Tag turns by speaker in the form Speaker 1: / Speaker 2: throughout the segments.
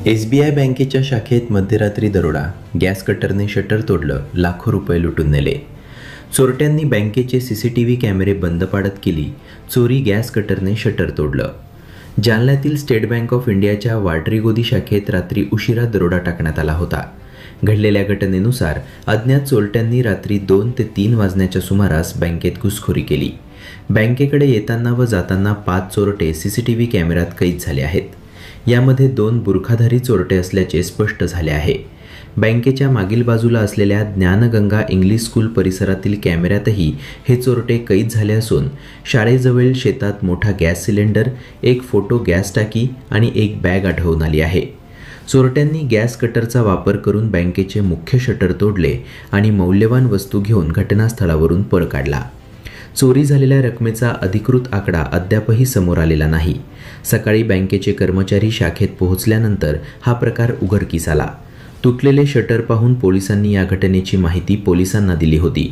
Speaker 1: SBI बँकेच्या शाखेत मध्यरात्री दरोडा, गॅस कटरने शटर तोडलं, लाखो रुपये लुटून नेले। चोरट्यांनी बँकेचे CCTV कॅमेरे बंद पाडत केली चोरी, गॅस कटरने शटर तोडलं। जालन्यातील स्टेट बँक ऑफ इंडियाच्या वाटरीगोदी शाखेत रात्री उशिरा दरोडा टाकण्यात आला होता। घडलेल्या घटनेनुसार अज्ञात चोरट्यांनी रात्री 2 ते 3 वाजण्याच्या सुमारास बँकेत घुसखोरी केली। बँकेकडे येताना व जाताना 5 चोरटे CCTV कॅमेऱ्यात कैद झाले आहेत। यामध्ये 2 बुरखाधारी चोरटे असल्याचे स्पष्ट झाले आहे। बँकेच्या मागील बाजूला असलेल्या ज्ञानगंगा इंग्लिश स्कूल परिसरातील कॅमेऱ्यातही हे चोरटे कैद झाले असून शाळेजवळील शेतात मोठा गॅस सिलेंडर, एक फोटो गॅस टाकी आणि एक बॅग आढळून आली आहे। चोरट्यांनी गॅस कटरचा वापर करून बँकेचे मुख्य शटर तोडले आणि मौल्यवान वस्तू घेऊन घटनास्थळावरून पळ काढला। चोरी झालेल्या रकमेचा अधिकृत आकडा अद्यापही समोर आलेला नाही। सकाळी बँकेचे कर्मचारी शाखेत पोहोचल्यानंतर हा प्रकार उघडकीस आला। तुटलेले शटर पाहून पोलिसांनी या घटनेची माहिती पोलिसांना दिली होती।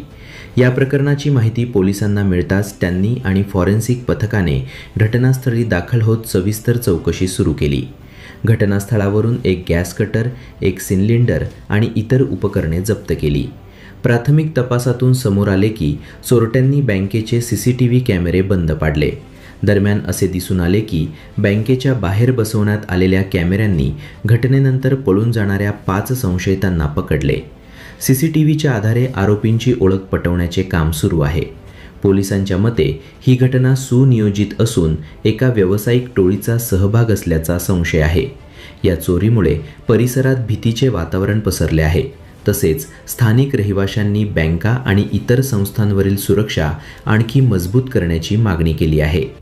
Speaker 1: या प्रकरणाची माहिती पोलिसांना मिळताच त्यांनी आणि फॉरेन्सिक पथकाने घटनास्थळी दाखल होत सविस्तर चौकशी सुरू केली। घटनास्थळावरून एक गॅस कटर, एक सिलेंडर आणि इतर उपकरणे जप्त केली। प्राथमिक तपासातून समोर आले की चोरट्यांनी बँकेचे CCTV कॅमेरे बंद पाडले। दरम्यान असे दिसून आले की बँकेच्या बाहेर बसवण्यात आलेल्या कॅमेऱ्यांनी घटनेनंतर पळून जाणाऱ्या 5 संशयितांना पकडले। CCTVच्या आधारे आरोपींची ओळख पटवण्याचे काम सुरू आहे। पोलिसांच्या मते ही घटना सुनियोजित असून एका व्यावसायिक टोळीचा सहभाग असल्याचा संशय आहे। या चोरीमुळे परिसरात भीतीचे वातावरण पसरले आहे। तसेच स्थानिक रहिवाशांनी बँका आणि इतर संस्थांवरील सुरक्षा आणखी मजबूत करण्याची मागणी केली आहे।